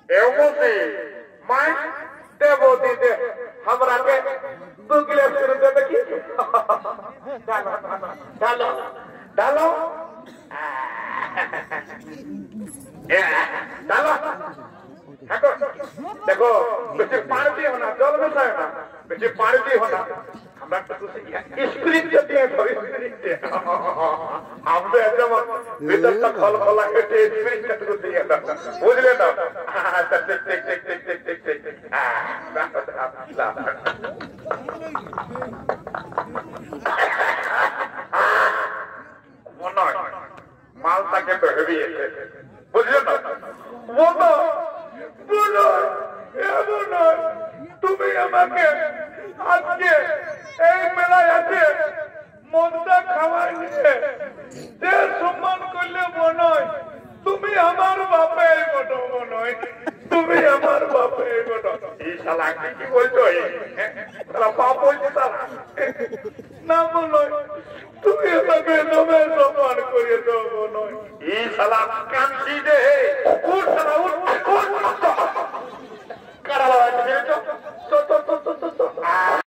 एवोसे my देवो दीदे हमरा के 2 गिलास कर दे देखी डालो डालो डालो देखो देखो बेचे पानी होना जल में है ना बेचे पानी होना हमरा तो स्प्रिट देते हैं थोड़ी स्प्रिट दे हमने एकदम भीतर तक खल खला के स्प्रिट कट दिया था बुझ ले ना टिक टिक टिक टिक टिक टिक टिक वो ना मालता के तो हेवी है बुझले ना वो तो बोलो ये बोलो तुम्हें আমাকে আজকে এই মেলায় আছে মনটা খাওয়াই নিয়ে যে সম্মান করলে মনে হয় তুমি আমার বাপের মতো মনে হয় তুমি আমার বাপের মতো এই শালা কি বলছো শালা বাপ বলছে শালা না মনে হয় তুমি আমাকে নবে সম্মান করিয়ে দাও মনে হয় এই শালা কাঞ্চি দে